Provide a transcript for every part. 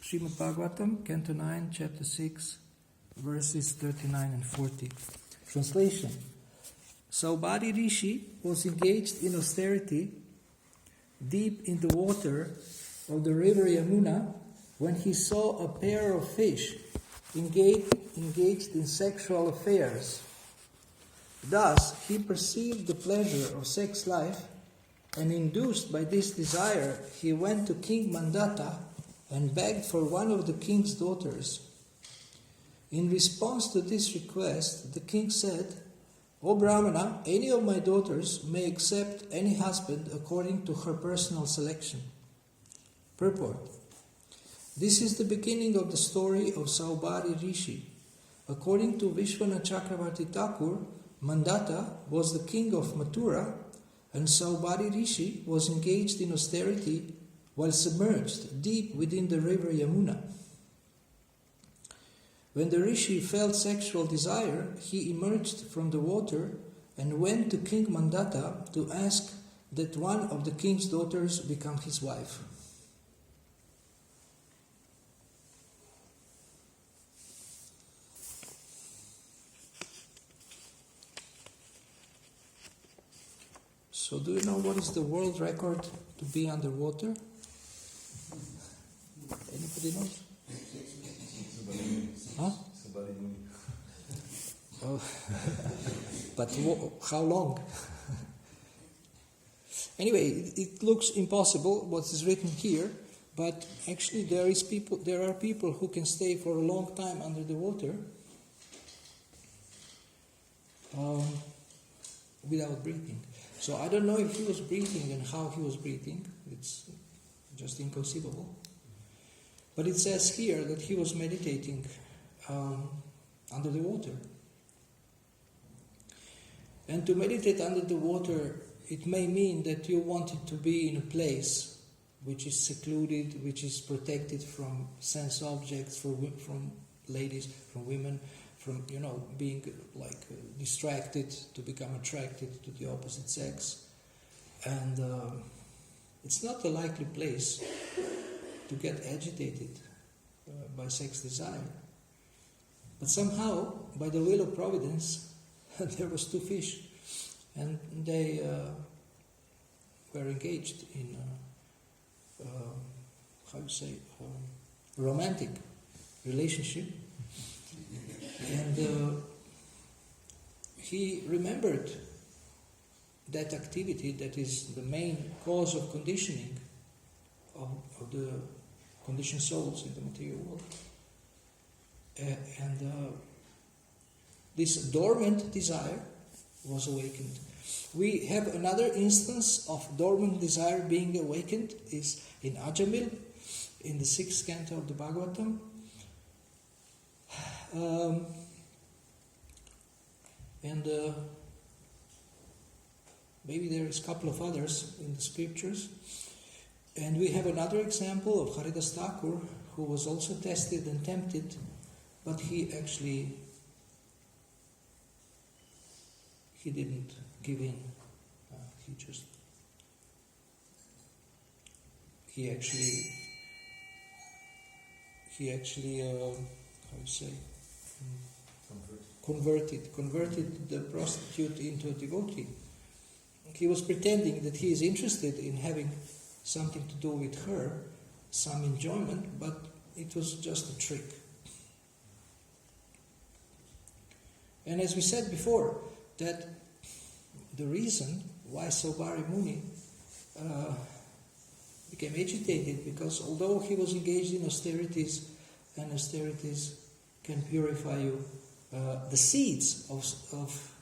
Srimad Bhagavatam, Canto 9, Chapter 6, verses 39 and 40. Translation. Saubhari Rishi was engaged in austerity deep in the water of the river Yamuna when he saw a pair of fish engaged in sexual affairs. Thus, he perceived the pleasure of sex life, and induced by this desire, he went to King Mandata and begged for one of the king's daughters. In response to this request, the king said, "O Brahmana, any of my daughters may accept any husband according to her personal selection." Purport. This is the beginning of the story of Saubhari Rishi. According to Vishwanath Chakravarti Thakur, Mandata was the king of Mathura, and Saubhari Rishi was engaged in austerity while submerged deep within the river Yamuna. When the Rishi felt sexual desire, he emerged from the water and went to King Mandata to ask that one of the king's daughters become his wife. So do you know what is the world record to be underwater? Anybody knows? Huh? Oh. But how long? Anyway, it looks impossible what is written here, but actually there are people who can stay for a long time under the water without breathing. So I don't know if he was breathing and how he was breathing. It's just inconceivable. But it says here that he was meditating under the water. And to meditate under the water, it may mean that you wanted to be in a place which is secluded, which is protected from sense objects, from ladies, from women, from, being distracted, to become attracted to the opposite sex. And it's not a likely place to get agitated by sex desire. But somehow, by the will of Providence, there was two fish, and they were engaged in romantic relationship. And he remembered that activity that is the main cause of conditioning of the conditioned souls in the material world. And this dormant desire was awakened. We have another instance of dormant desire being awakened is in Ajamil, in the 6th canto of the Bhagavatam. Maybe there is a couple of others in the scriptures. And we have another example of Haridas Thakur, who was also tested and tempted, but he didn't give in. He actually converted the prostitute into a devotee. He was pretending that he is interested in having something to do with her, some enjoyment, but it was just a trick. And as we said before, that the reason why Saubhari Muni became agitated, because although he was engaged in austerities, and austerities can purify you, the seeds of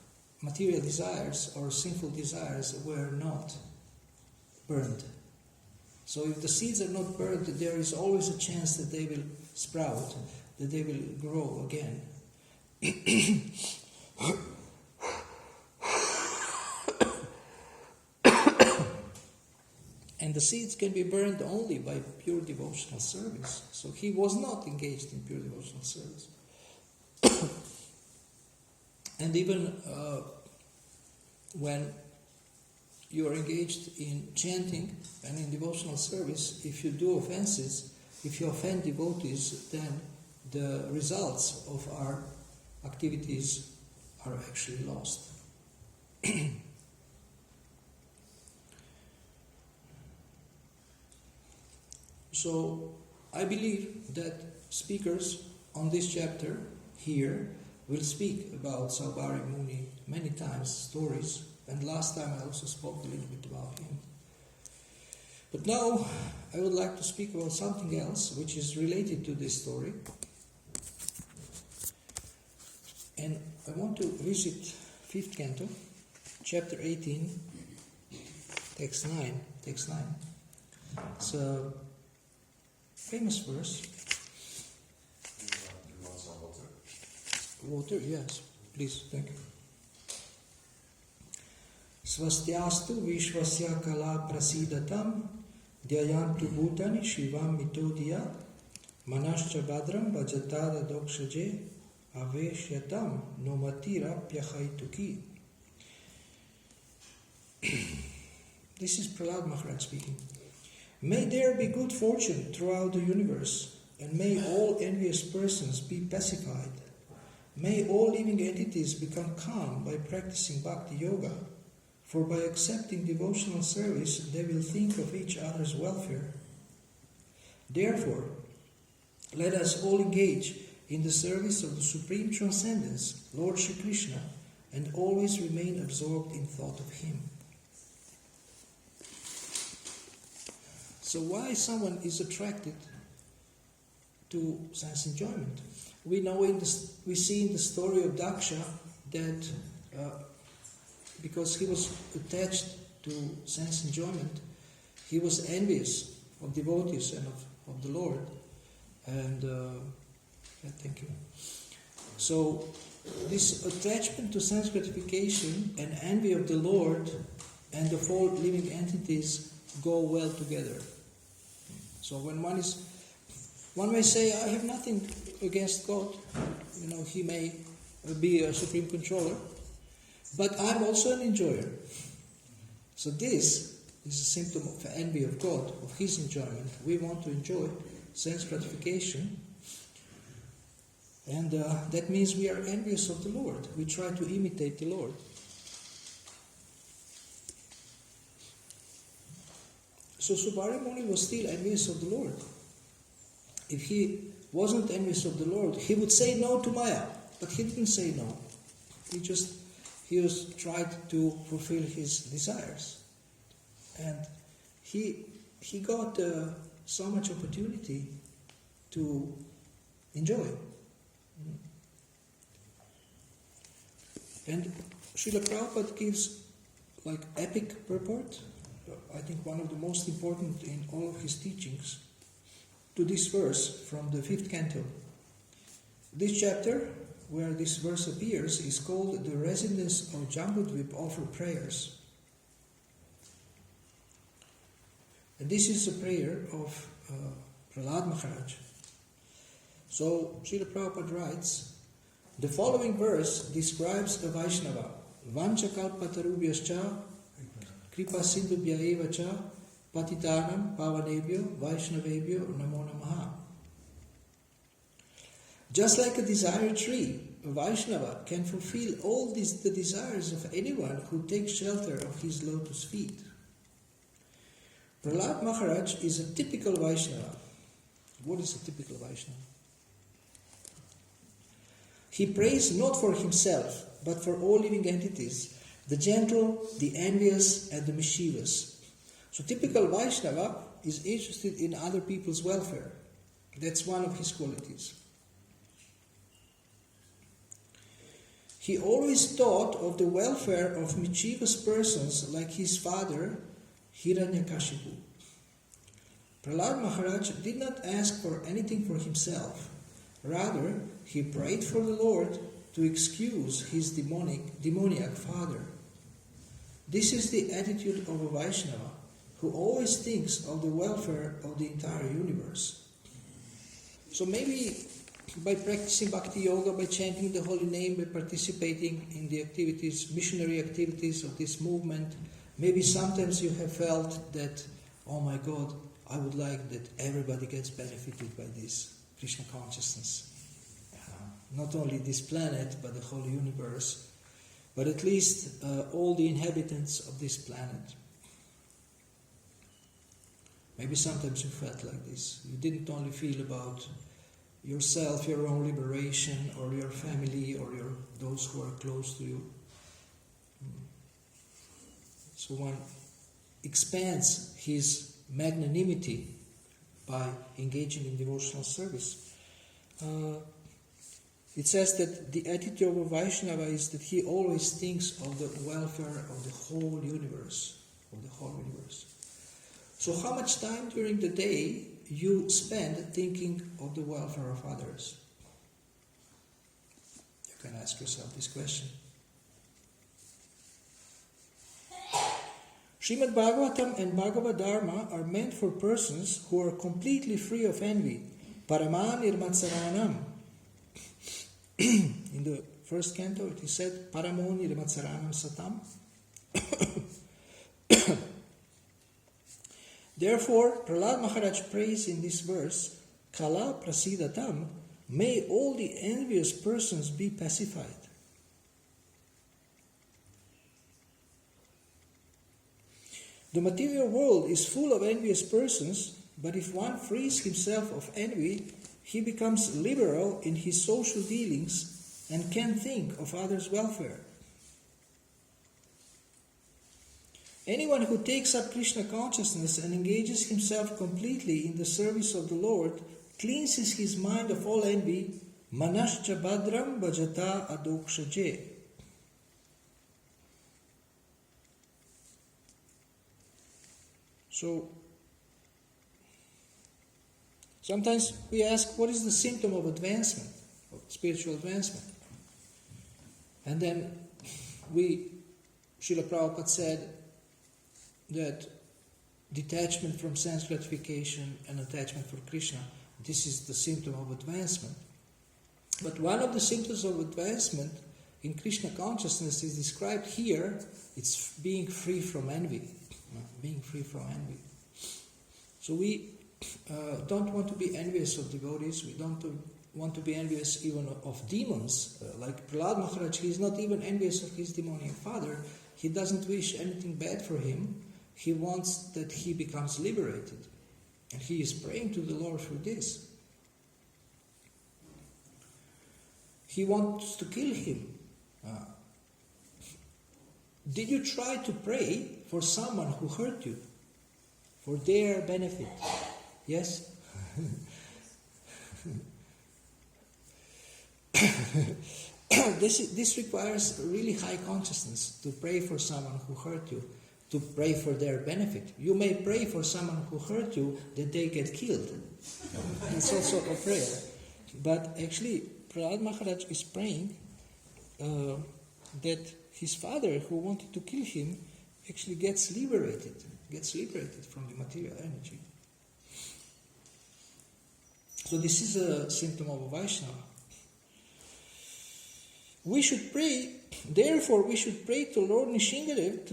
material desires or sinful desires were not burned. So if the seeds are not burned, there is always a chance that they will sprout, that they will grow again. And the seeds can be burned only by pure devotional service. So he was not engaged in pure devotional service. And even when you are engaged in chanting and in devotional service, if you do offenses, if you offend devotees, then the results of our activities are actually lost. So, I believe that speakers on this chapter here will speak about Saubhari Muni many times, stories, and last time I also spoke a little bit about him. But now I would like to speak about something else which is related to this story. And I want to visit 5th canto, chapter 18, text 9. It's a famous verse. You want some water? Water, yes, please, thank you. Svastyastu vishvasya kala prasidatam dhyayantu bhutani shivam mitodiya manascha badram bhajatada dokshaje aveshyatam nomatira pyahaituki. This is Prahlad Maharaj speaking. May there be good fortune throughout the universe, and may all envious persons be pacified. May all living entities become calm by practicing bhakti yoga, for by accepting devotional service they will think of each other's welfare. Therefore, let us all engage in the service of the Supreme Transcendence, Lord Shri Krishna, and always remain absorbed in thought of Him. So why someone is attracted to sense enjoyment? We know we see in the story of Daksha that because he was attached to sense enjoyment, he was envious of devotees and of the Lord. And thank you. So this attachment to sense gratification and envy of the Lord and of all living entities go well together. So when one may say, I have nothing against God, He may be a supreme controller, but I'm also an enjoyer. So this is a symptom of envy of God, of His enjoyment. We want to enjoy sense gratification, and that means we are envious of the Lord. We try to imitate the Lord. So Saubhari Muni was still envious of the Lord. If he wasn't envious of the Lord, he would say no to Maya, but he didn't say no. He was tried to fulfill his desires, and he got so much opportunity to enjoy. And Srila Prabhupada gives epic purport, I think one of the most important in all of his teachings, to this verse from the 5th canto. This chapter, where this verse appears, is called the residence of Jambudvip offer prayers. And this is a prayer of Prahlad Maharaj. So Srila Prabhupada writes, the following verse describes a Vaishnava, Vanchakalpatarubhyascha Kripa Sindhubhya eva cha Patitanam Pavanebhyo Vaishnavebhyo Namo Namaha. Just like a desire tree, a Vaishnava can fulfill all the desires of anyone who takes shelter of his lotus feet. Prahlad Maharaj is a typical Vaishnava. What is a typical Vaishnava? He prays not for himself, but for all living entities, the gentle, the envious, and the mischievous. So typical Vaishnava is interested in other people's welfare. That's one of his qualities. He always thought of the welfare of mischievous persons like his father, Hiranyakashipu. Prahlad Maharaj did not ask for anything for himself. Rather, he prayed for the Lord to excuse his demoniac father. This is the attitude of a Vaishnava who always thinks of the welfare of the entire universe. So maybe by practicing bhakti yoga, by chanting the holy name, by participating in the activities, missionary activities of this movement, maybe sometimes you have felt that, oh my God, I would like that everybody gets benefited by this Krishna consciousness. Not only this planet, but the whole universe, but at least all the inhabitants of this planet. Maybe sometimes you felt like this. You didn't only feel about yourself, your own liberation, or your family, or those who are close to you. So one expands his magnanimity by engaging in devotional service. It says that the attitude of a Vaishnava is that he always thinks of the welfare of the whole universe. So how much time during the day you spend thinking of the welfare of others? You can ask yourself this question. Srimad Bhagavatam and Bhagavad Dharma are meant for persons who are completely free of envy. Paraman Nirmatsaranam. In the first canto it is said, Paramo Nirmatsaranam Satam. Therefore, Prahlad Maharaj prays in this verse, Kala Prasidatam, may all the envious persons be pacified. The material world is full of envious persons, but if one frees himself of envy, he becomes liberal in his social dealings and can think of others' welfare. Anyone who takes up Krishna consciousness and engages himself completely in the service of the Lord cleanses his mind of all envy, manascha badram bhajata adokshaje. So, sometimes we ask, what is the symptom of advancement, of spiritual advancement? And then Srila Prabhupada said that detachment from sense gratification and attachment for Krishna, this is the symptom of advancement. But one of the symptoms of advancement in Krishna consciousness is described here, it's being free from envy. Being free from envy. So we don't want to be envious of devotees, we don't want to be envious even of demons. Like Prahlad Maharaj, he is not even envious of his demoniac father. He doesn't wish anything bad for him. He wants that he becomes liberated. And he is praying to the Lord for this. He wants to kill him. Did you try to pray for someone who hurt you? For their benefit? Yes? This requires really high consciousness to pray for someone who hurt you, to pray for their benefit. You may pray for someone who hurt you that they get killed. It's also a prayer. But actually, Prahlad Maharaj is praying that his father, who wanted to kill him, actually gets liberated from the material energy. So this is a symptom of a Vaishnava. We should pray to Lord Nrsimhadev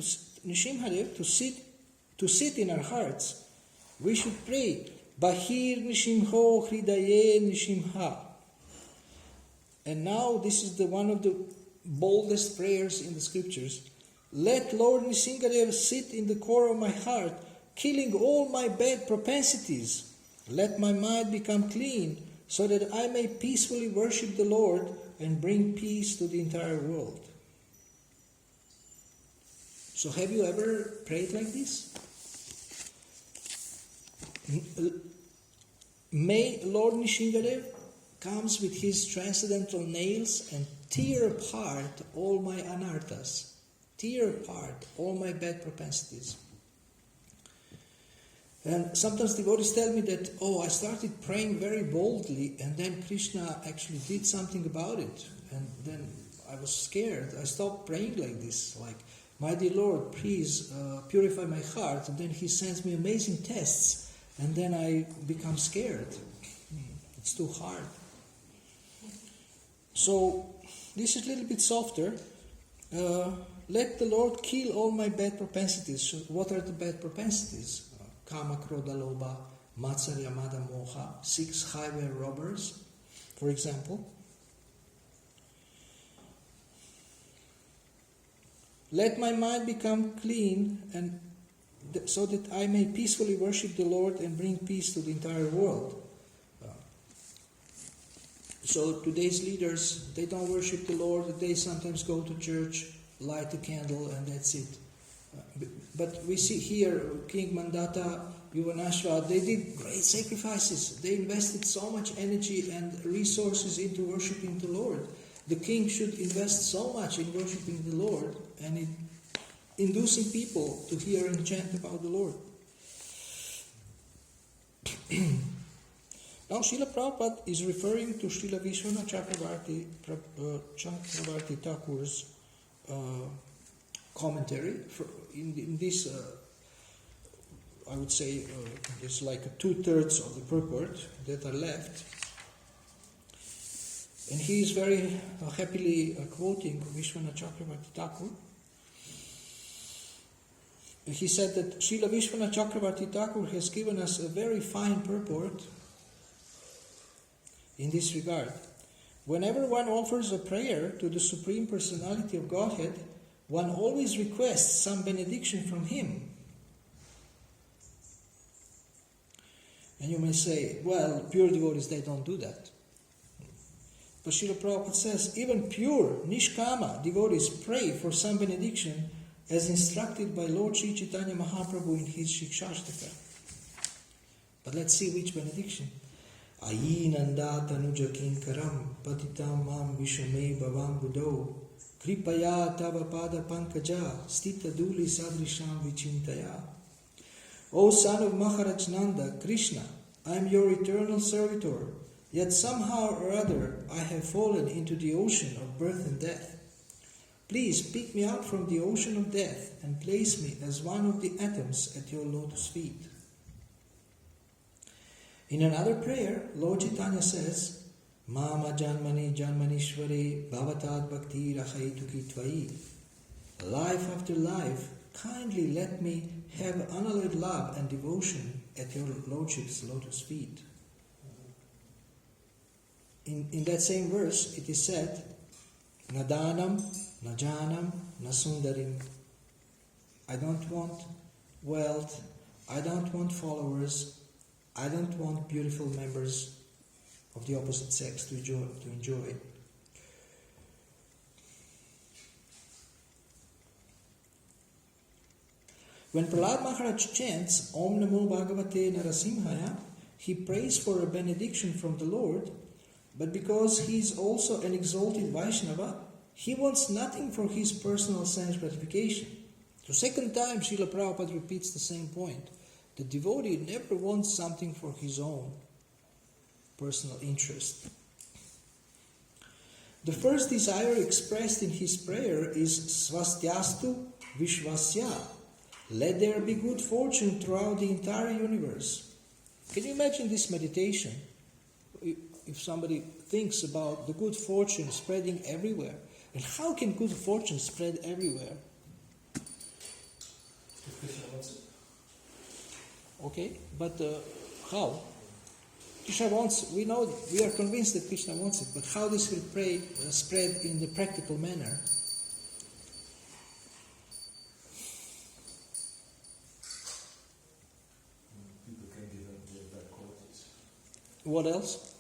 to sit in our hearts. We should pray, Bahir Nrsimho Hridaye Nrsimha. And now this is one of the boldest prayers in the scriptures. Let Lord Nrsimhadev sit in the core of my heart, killing all my bad propensities. Let my mind become clean, so that I may peacefully worship the Lord and bring peace to the entire world. So have you ever prayed like this? May Lord Nrsimhadev comes with his transcendental nails and tear apart all my anarthas, tear apart all my bad propensities. And sometimes devotees tell me that, I started praying very boldly and then Krishna actually did something about it. And then I was scared. I stopped praying like this, like, my dear Lord, please purify my heart. And then he sends me amazing tests and then I become scared. It's too hard. So, this is a little bit softer. Let the Lord kill all my bad propensities. So what are the bad propensities? Kama, Krodha, Lobha, Matsarya, Mada, Moha, 6 highway robbers, for example. Let my mind become clean, and so that I may peacefully worship the Lord and bring peace to the entire world. So today's leaders, they don't worship the Lord. They sometimes go to church, light a candle, and that's it. But we see here, King Mandata, Yuvanashva, they did great sacrifices. They invested so much energy and resources into worshipping the Lord. The king should invest so much in worshipping the Lord and in inducing people to hear and chant about the Lord. Now Srila Prabhupada is referring to Srila Vishwanath Chakravarti Thakur's commentary. In this, I would say, there's like 2/3 of the purport that are left. And he is very happily quoting Vishwanath Chakravarti Thakur. He said that Srila Vishwanath Chakravarti Thakur has given us a very fine purport in this regard. Whenever one offers a prayer to the Supreme Personality of Godhead, one always requests some benediction from Him. And you may say, well, pure devotees, they don't do that. But Srila Prabhupada says, even pure, nishkama devotees pray for some benediction as instructed by Lord Sri Chaitanya Mahaprabhu in his Shikshashtaka. But let's see which benediction. Ayi nanda tanuja kinkaram patitam mam vishame bhavam buddho kripaya tava pada pankaja stita duli sadrisham vichintaya. O son of Maharaj Nanda, Krishna, I am your eternal servitor, yet somehow or other I have fallen into the ocean of birth and death. Please pick me up from the ocean of death and place me as one of the atoms at your lotus feet. In another prayer, Lord Chaitanya says, Mama janmani janmanishvare bhavatad bhakti rahayituki tvai. Life after life, kindly let me have unalloyed love and devotion at your Lordship's lotus feet. In that same verse, it is said, Nadanam, Najanam, Nasundarim. I don't want wealth, I don't want followers, I don't want beautiful members of the opposite sex to enjoy. When Prahlad Maharaj chants Om Namo Bhagavate Narasimhaya, he prays for a benediction from the Lord, but because he is also an exalted Vaishnava, he wants nothing for his personal sense gratification. The second time Srila Prabhupada repeats the same point. The devotee never wants something for his own personal interest. The first desire expressed in his prayer is Swastyastu Vishwasya. Let there be good fortune throughout the entire universe. Can you imagine this meditation? If somebody thinks about the good fortune spreading everywhere, and how can good fortune spread everywhere? Okay, but how? Krishna wants, we are convinced that Krishna wants it, but how this will spread in the practical manner? People can give up their bad qualities. What else?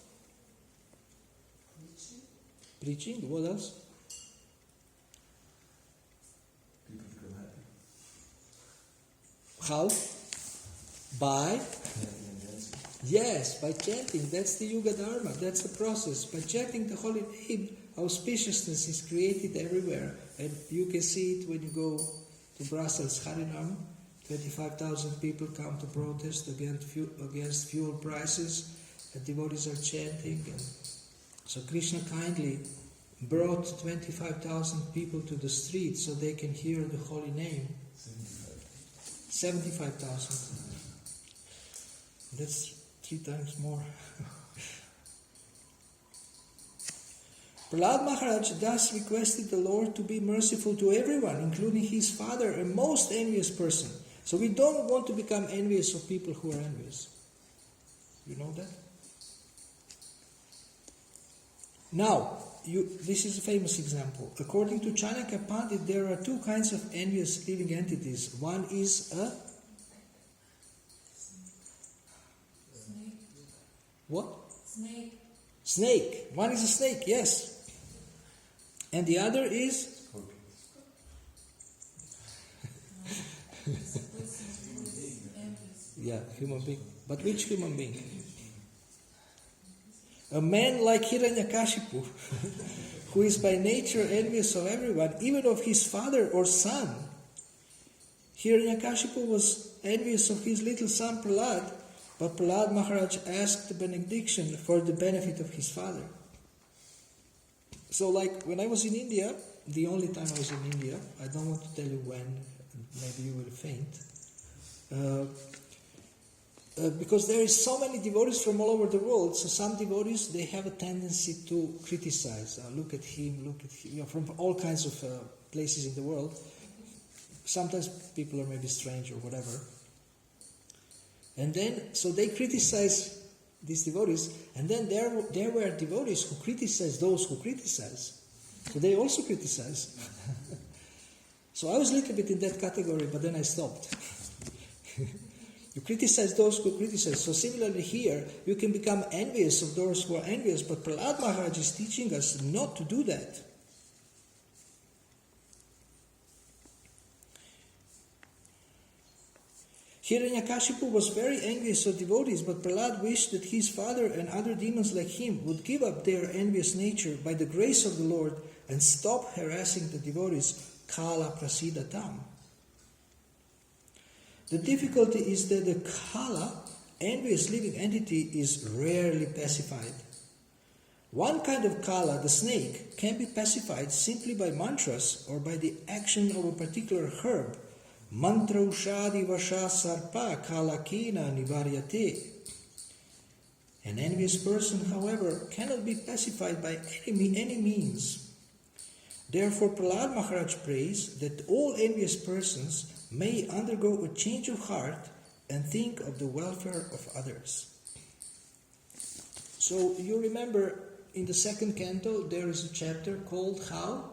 Preaching. What else? People become happy. How? By? Chanting and dancing. Yes, by chanting. That's the Yuga Dharma. That's the process. By chanting the holy name, auspiciousness is created everywhere. And you can see it when you go to Brussels, Harinam. 25,000 people come to protest against fuel prices. The devotees are chanting. And so Krishna kindly brought 25,000 people to the street so they can hear the holy name. 75,000. That's 3 times more. Prahlad Maharaj thus requested the Lord to be merciful to everyone, including his father, a most envious person. So we don't want to become envious of people who are envious. You know that? Now, this is a famous example. According to Chanakya Pandit, there are two kinds of envious living entities. One is a... Snake. What? Snake. Snake. One is a snake, yes. And the other is... Yeah, human being. But which human being? A man like Hiranyakashipu, who is by nature envious of everyone, even of his father or son. Hiranyakashipu was envious of his little son Prahlad, but Prahlad Maharaj asked the benediction for the benefit of his father. So like when I was in India, the only time I was in India, I don't want to tell you when, maybe you will faint, because there is so many devotees from all over the world, so some devotees, they have a tendency to criticize. Look at him, from all kinds of places in the world. Sometimes people are maybe strange or whatever. And then, so they criticize these devotees, and then there were devotees who criticize those who criticize. So they also criticize. So I was a little bit in that category, but then I stopped. You criticize those who criticize. So similarly here, you can become envious of those who are envious, but Prahlad Maharaj is teaching us not to do that. Hiranyakashipu was very envious of devotees, but Prahlad wished that his father and other demons like him would give up their envious nature by the grace of the Lord and stop harassing the devotees. Kala prasidatam. The difficulty is that the Kala, envious living entity, is rarely pacified. One kind of Kala, the snake, can be pacified simply by mantras or by the action of a particular herb. Mantra ushadi vasha sarpa kalakina nivaryate. An envious person, however, cannot be pacified by any means. Therefore, Prahlad Maharaj prays that all envious persons may undergo a change of heart and think of the welfare of others. So you remember in the second canto there is a chapter called how?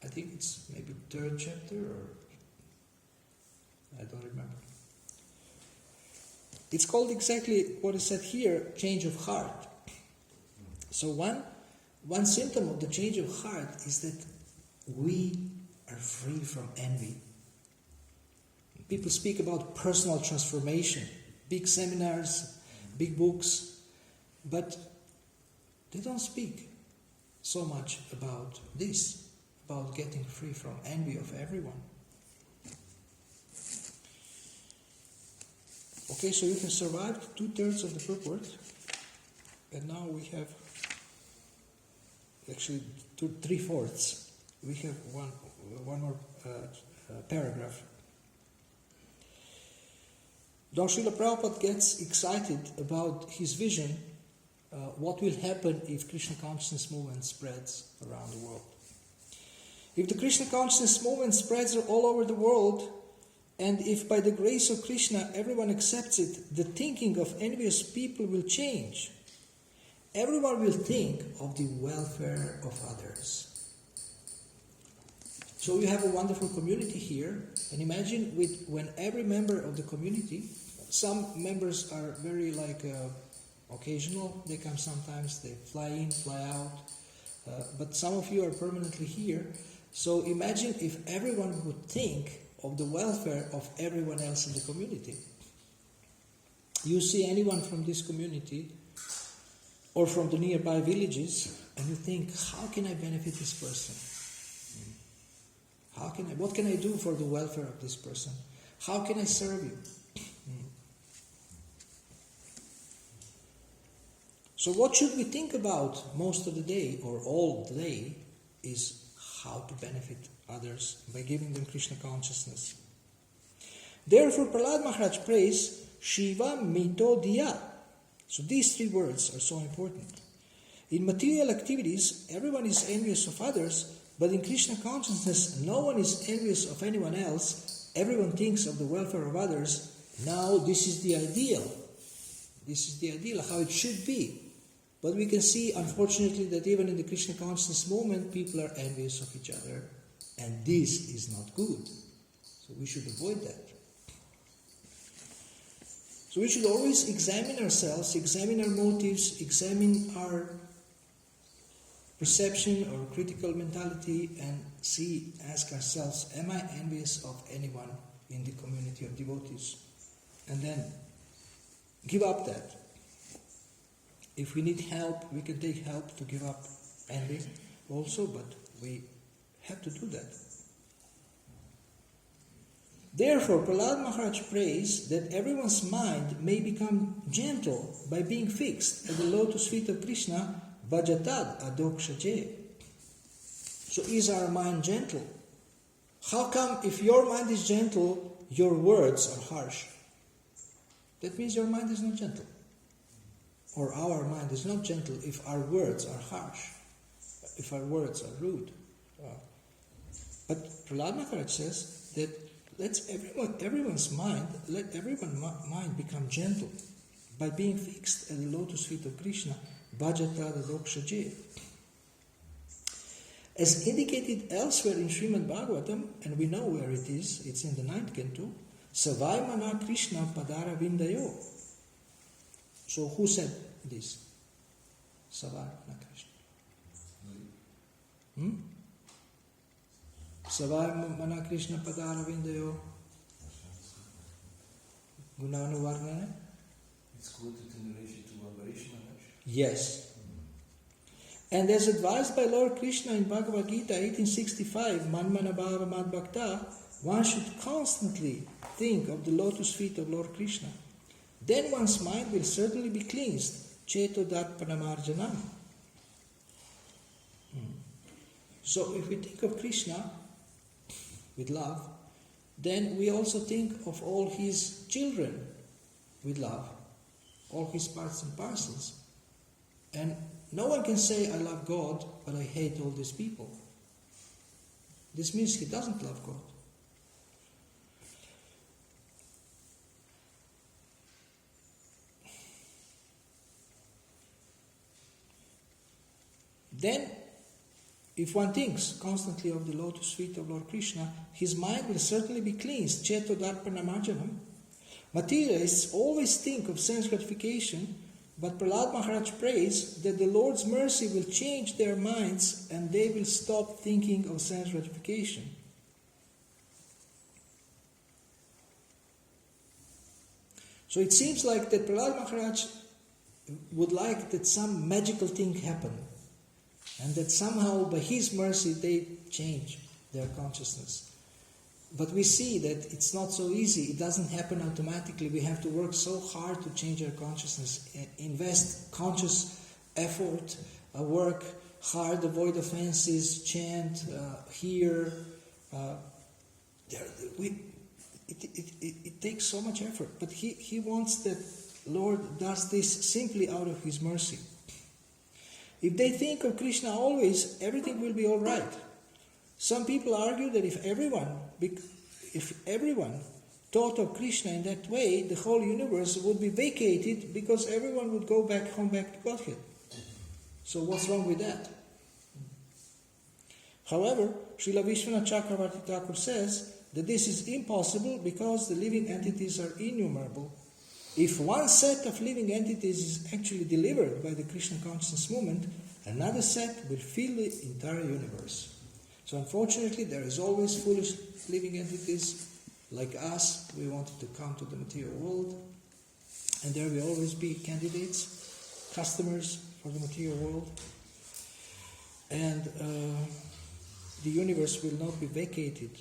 I think it's maybe third chapter, or I don't remember. It's called exactly what is said here, change of heart. So one symptom of the change of heart is that we are free from envy. People speak about personal transformation, big seminars, big books, but they don't speak so much about this, about getting free from envy of everyone. Okay, so you have survived 2/3 of the purport, and now we have actually 3/4. We have one more paragraph. Don Srila Prabhupada gets excited about his vision, what will happen if Krishna consciousness movement spreads around the world. If the Krishna consciousness movement spreads all over the world, and if by the grace of Krishna everyone accepts it, the thinking of envious people will change. Everyone will think of the welfare of others. So you have a wonderful community here, and imagine when every member of the community, some members are very occasional, they come sometimes, they fly in, fly out, but some of you are permanently here. So imagine if everyone would think of the welfare of everyone else in the community. You see anyone from this community or from the nearby villages, and you think, how can I benefit this person? What can I do for the welfare of this person? How can I serve you? So what should we think about most of the day, or all the day, is how to benefit others by giving them Krishna consciousness. Therefore, Prahlad Maharaj prays, Shiva Mito Diya. So these 3 words are so important. In material activities, everyone is envious of others, but in Krishna consciousness, no one is envious of anyone else. Everyone thinks of the welfare of others. Now, this is the ideal. This is the ideal, how it should be. But we can see, unfortunately, that even in the Krishna consciousness movement, people are envious of each other. And this is not good. So we should avoid that. So we should always examine ourselves, examine our motives, examine our perception or critical mentality, and ask ourselves, am I envious of anyone in the community of devotees? And then give up that. If we need help, we can take help to give up envy also, but we have to do that. Therefore, Prahlad Maharaj prays that everyone's mind may become gentle by being fixed at the lotus feet of Krishna, Vajatad Adokshaje. So is our mind gentle? How come if your mind is gentle, your words are harsh? That means your mind is not gentle. Or our mind is not gentle if our words are harsh, if our words are rude. But Prahlad Maharaj says that let everyone's mind become gentle by being fixed at the lotus feet of Krishna, Bhajata Dadokshaje. As indicated elsewhere in Srimad Bhagavatam, and we know where it is, it's in the 9th canto, Savai Mana Krishna Padara Vindayo. So who said this? Savai Mana Krishna. Savai Mana Krishna Padara Vindayo. Gunanu Varnana? It's quoted in relation to Ambarish Maharaj. Yes. And as advised by Lord Krishna in Bhagavad Gita 1865, Manmana Bhava Mad Bhakta, one should constantly think of the lotus feet of Lord Krishna. Then one's mind will certainly be cleansed. Cheto Darpanamarjanam. So if we think of Krishna with love, then we also think of all his children with love, all his parts and parcels. And no one can say, I love God, but I hate all these people. This means he doesn't love God. Then, if one thinks constantly of the lotus feet of Lord Krishna, his mind will certainly be cleansed. Cheto Darpana Marjanam. Materialists always think of sense gratification, but Prahlad Maharaj prays that the Lord's mercy will change their minds and they will stop thinking of sense gratification. So it seems like that Prahlad Maharaj would like that some magical thing happen, and that somehow by his mercy they change their consciousness. But we see that it's not so easy. It doesn't happen automatically. We have to work so hard to change our consciousness, invest conscious effort, work hard, avoid offenses, chant, hear. It takes so much effort. But he wants that Lord does this simply out of his mercy. If they think of Krishna always, everything will be all right. Some people argue that if everyone thought of Krishna in that way, the whole universe would be vacated because everyone would go back to Godhead. So what's wrong with that? However, Srila Vishwanath Chakravarti Thakur says that this is impossible because the living entities are innumerable. If one set of living entities is actually delivered by the Krishna consciousness movement, another set will fill the entire universe. So unfortunately, there is always foolish living entities like us. We wanted to come to the material world, and there will always be candidates, customers for the material world. And the universe will not be vacated.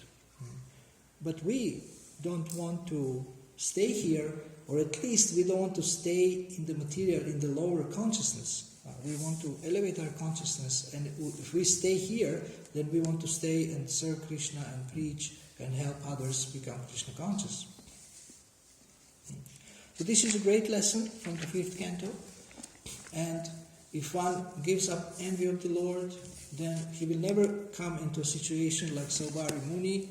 But we don't want to stay here, or at least we don't want to stay in the material, in the lower consciousness. We want to elevate our consciousness, and if we stay here, then we want to stay and serve Krishna and preach and help others become Krishna conscious. So this is a great lesson from the 5th canto, and If one gives up envy of the Lord, then he will never come into a situation like Saubhari Muni,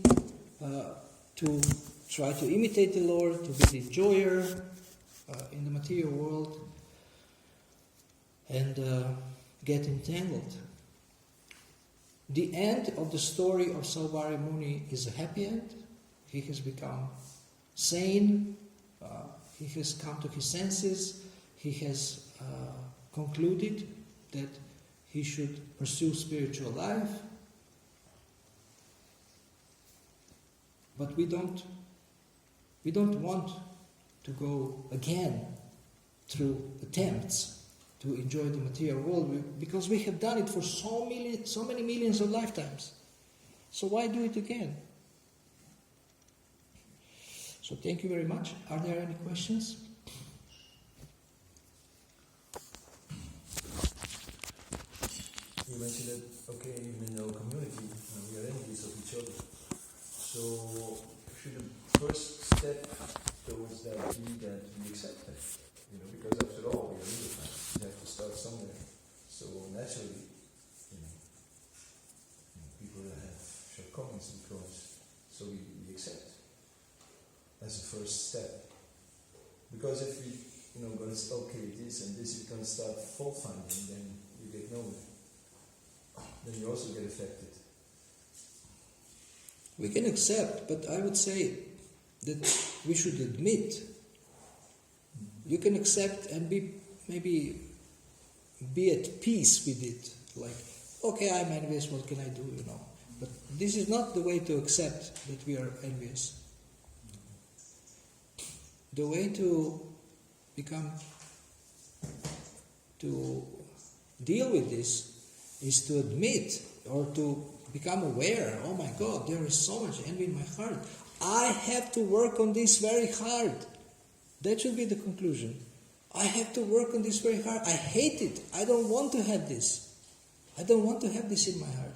to try to imitate the Lord, to be the enjoyer in the material world, and get entangled. The end of the story of Saubhari Muni is a happy end. He has become sane, he has come to his senses, he has concluded that he should pursue spiritual life. But we don't want to go again through attempts to enjoy the material world, because we have done it for so many millions of lifetimes. So why do it again? So thank you very much. Are there any questions? You mentioned that, okay, even in our community, we are enemies of each other. So, should the first step towards that be that we accept that? Because after all, we are unified. We have to start somewhere. So, naturally, people that have shortcomings and flaws, so we accept as a first step. Because if we, going to say, okay, this and this, you're going to start fault finding, then you get nowhere. Then you also get affected. We can accept, but I would say that we should admit. You can accept and maybe be at peace with it. Like, okay, I'm envious, what can I do, But this is not the way to accept that we are envious. The way to deal with this is to admit or to become aware, oh my God, there is so much envy in my heart. I have to work on this very hard. That should be the conclusion. I have to work on this very hard. I hate it. I don't want to have this. I don't want to have this in my heart.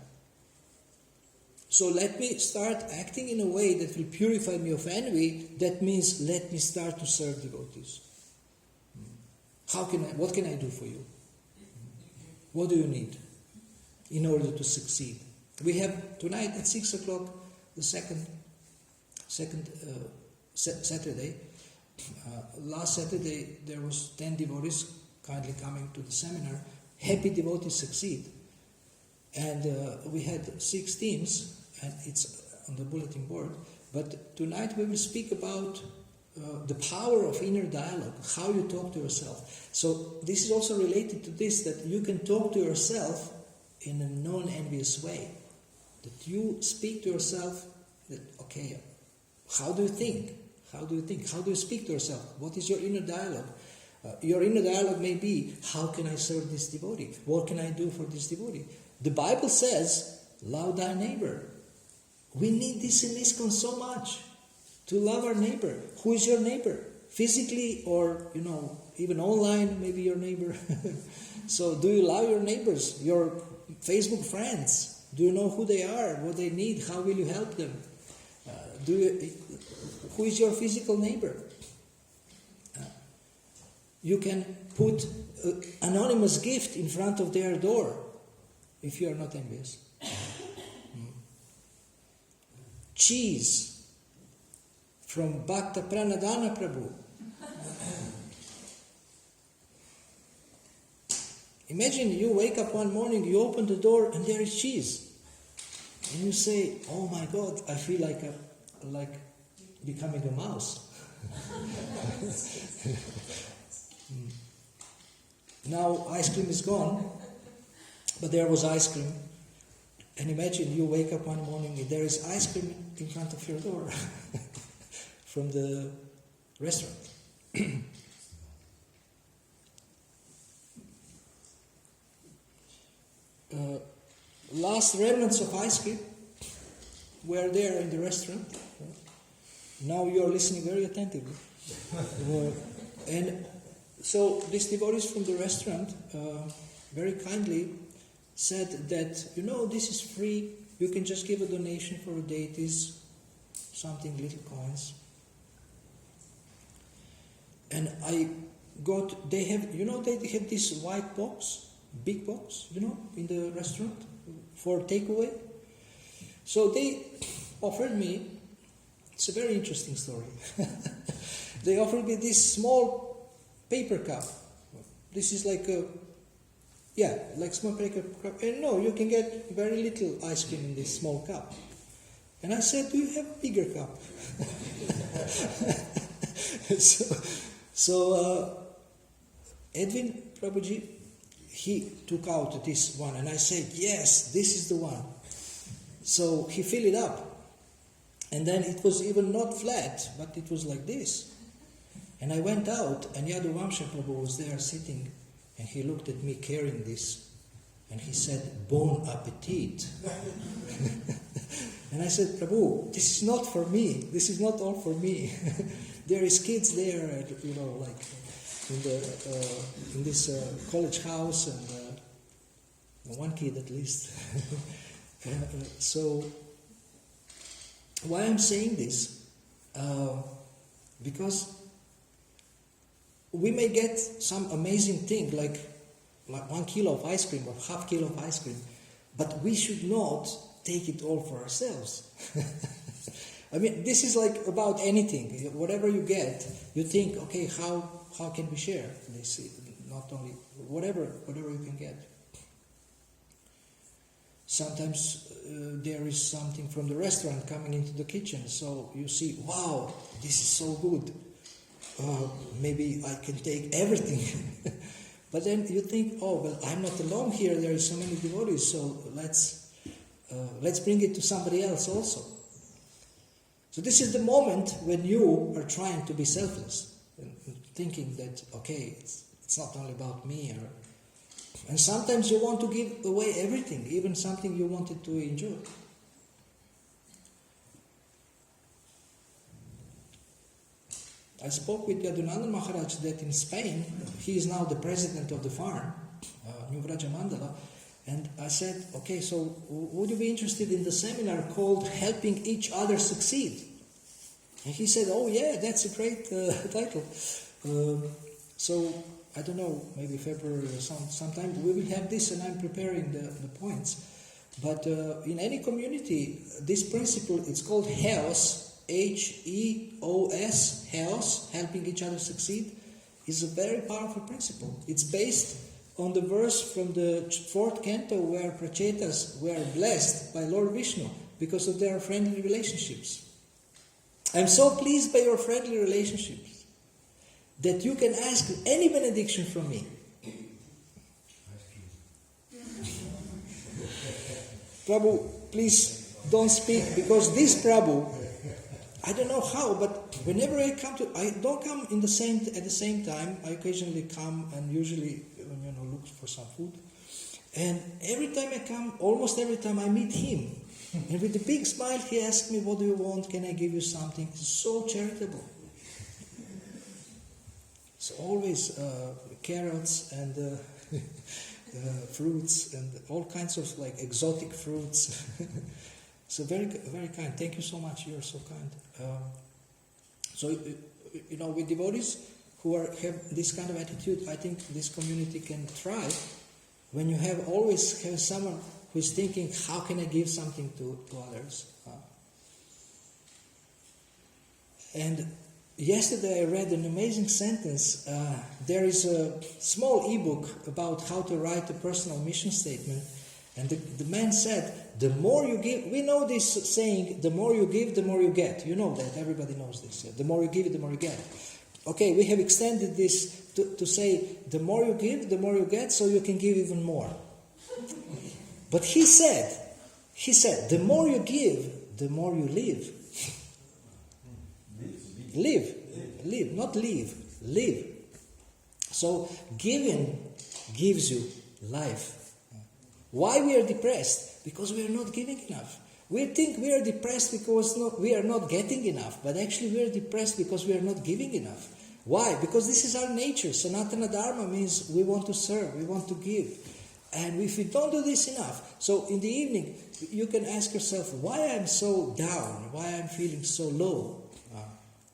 So let me start acting in a way that will purify me of envy. That means let me start to serve devotees. What can I do for you? What do you need in order to succeed? We have tonight at 6 o'clock the second Saturday. Last Saturday there was 10 devotees kindly coming to the seminar. Happy devotees succeed. And we had 6 themes, and it's on the bulletin board. But tonight we will speak about the power of inner dialogue, how you talk to yourself. So this is also related to this, that you can talk to yourself in a non-envious way. That you speak to yourself that, okay, how do you think? How do you think? How do you speak to yourself? What is your inner dialogue? Your inner dialogue may be, how can I serve this devotee? What can I do for this devotee? The Bible says, love thy neighbor. We need this in ISKCON so much. To love our neighbor. Who is your neighbor? Physically or, even online, maybe your neighbor. So do you love your neighbors? Your Facebook friends? Do you know who they are? What they need? How will you help them? Who is your physical neighbor? You can put an anonymous gift in front of their door if you are not envious. Cheese from Bhakta Pranadhana Prabhu. Imagine you wake up one morning, you open the door and there is cheese. And you say, oh my God, I feel like becoming a mouse. Now ice cream is gone, but there was ice cream. And imagine you wake up one morning and there is ice cream in front of your door from the restaurant. Last remnants of ice cream were there in the restaurant. Now you are listening very attentively. And so these devotees from the restaurant very kindly said that, this is free. You can just give a donation for deities, something, little coins. And I got, they have this white box big box, in the restaurant for takeaway. So they offered me, it's a very interesting story. They offered me this small paper cup. This is like small paper cup. And no, you can get very little ice cream in this small cup. And I said, do you have a bigger cup? So Edwin Prabhuji, he took out this one, and I said, yes, this is the one. So he filled it up. And then it was even not flat, but it was like this. And I went out, and Yadu Vamsha Prabhu was there sitting, and he looked at me carrying this, and he said, bon appetit. And I said, Prabhu, this is not for me. This is not all for me. There is kids there, like in this college house, and one kid at least. So, why I'm saying this? Because we may get some amazing thing like 1 kilo of ice cream or half kilo of ice cream, but we should not take it all for ourselves. I mean, this is like about anything. Whatever you get, you think, okay, how can we share this? Not only whatever you can get. Sometimes there is something from the restaurant coming into the kitchen, so you see, wow, this is so good. Maybe I can take everything. But then you think, oh, well, I'm not alone here. There are so many devotees, so let's bring it to somebody else also. So this is the moment when you are trying to be selfless, and thinking that, okay, it's not only about me. And sometimes you want to give away everything, even something you wanted to enjoy. I spoke with Yadunandan Maharaj that in Spain, he is now the president of the farm, New Vraja Mandala, and I said, okay, so would you be interested in the seminar called Helping Each Other Succeed? And he said, oh yeah, that's a great title. So, I don't know, maybe February or sometime we will have this, and I'm preparing the points. But in any community, this principle, it's called HEOS, H-E-O-S, HEOS, helping each other succeed, is a very powerful principle. It's based on the verse from the 4th canto where Prachetas were blessed by Lord Vishnu because of their friendly relationships. I'm so pleased by your friendly relationships that you can ask any benediction from me. Prabhu, please don't speak, because this Prabhu, I don't know how, but whenever I don't come at the same time. I occasionally come and usually, look for some food. And every time I come, almost every time I meet him, and with a big smile he asks me, what do you want? Can I give you something? It's so charitable. It's always carrots and fruits and all kinds of exotic fruits. So very, very kind. Thank you so much. You are so kind. So with devotees who have this kind of attitude, I think this community can thrive when you always have someone who is thinking, how can I give something to others? And yesterday I read an amazing sentence. There is a small ebook about how to write a personal mission statement. And the man said, the more you give, we know this saying, the more you give, the more you get. You know that, everybody knows this. The more you give, the more you get. Okay, we have extended this to say, the more you give, the more you get, so you can give even more. But he said, the more you give, the more you live. Live, not leave, live. So giving gives you life. Why we are depressed? Because we are not giving enough. We think we are depressed because we are not getting enough, but actually we are depressed because we are not giving enough. Why? Because this is our nature. Sanatana Dharma means we want to serve, we want to give. And if we don't do this enough, so in the evening, you can ask yourself, why I'm so down, why I'm feeling so low.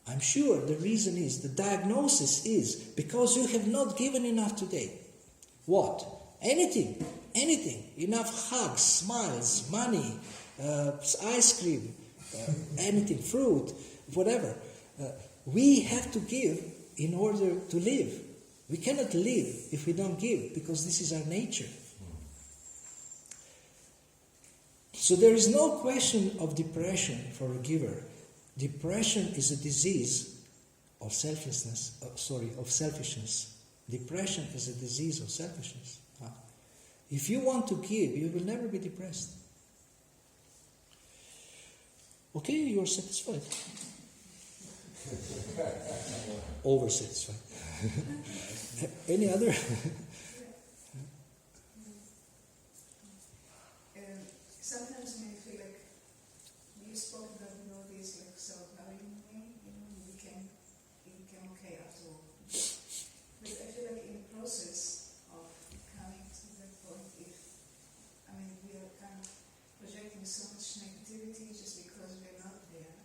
I'm sure the reason is, the diagnosis is, because you have not given enough today. What? Anything, anything. Enough hugs, smiles, money, ice cream, anything, fruit, whatever. We have to give in order to live. We cannot live if we don't give, because this is our nature. So there is no question of depression for a giver. Depression is a disease of selfishness. Depression is a disease of selfishness. If you want to give, you will never be depressed. Okay, you are satisfied. Over-satisfied. Any other? Sometimes when you feel like you spoke about this like self-lovingly, you became okay after all. But I feel like in the process of coming to that point, we are kind of projecting so much negativity just because we're not there,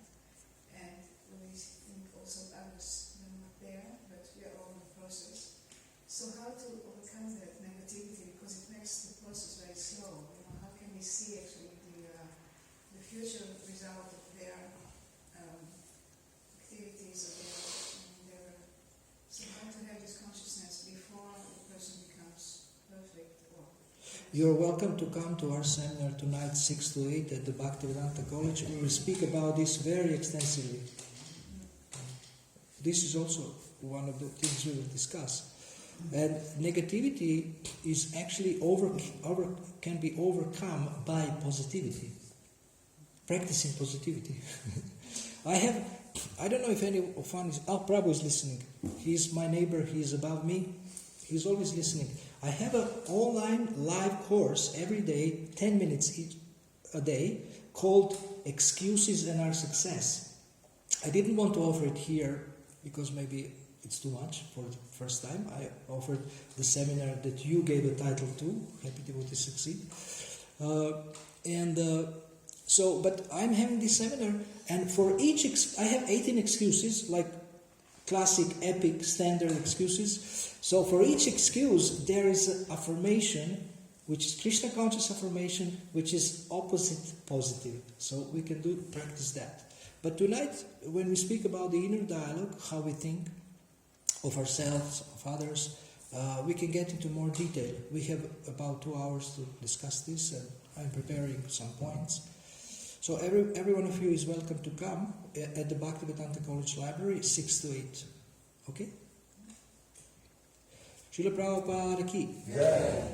and we think also others are not there, but we are all in the process. So how to overcome that negativity, because it makes the process very slow. How can we see actually the future result of their activities or their so how to have this consciousness before the person becomes perfect? You are welcome to come to our seminar tonight, 6 to 8 at the Bhaktivedanta College. We will speak about this very extensively. This is also one of the things we will discuss. And negativity is actually can be overcome by positivity. Practicing positivity. I don't know if any of one is, Prabhu is listening. He's my neighbor, he's above me. He's always listening. I have an online live course every day, 10 minutes a day, called Excuses and Our Success. I didn't want to offer it here because maybe it's too much for the first time. I offered the seminar that you gave a title to, Happy Devotees Succeed. But I'm having this seminar, and for each, I have 18 excuses, like classic, epic, standard excuses. So for each excuse, there is an affirmation, which is Krishna conscious affirmation, which is opposite positive. So we can practice that. But tonight, when we speak about the inner dialogue, how we think of ourselves, of others, we can get into more detail. We have about 2 hours to discuss this, and I'm preparing some points. So every one of you is welcome to come at the Bhaktivedanta College Library, 6 to 8. Okay? Srila Prabhupada ki. Yeah.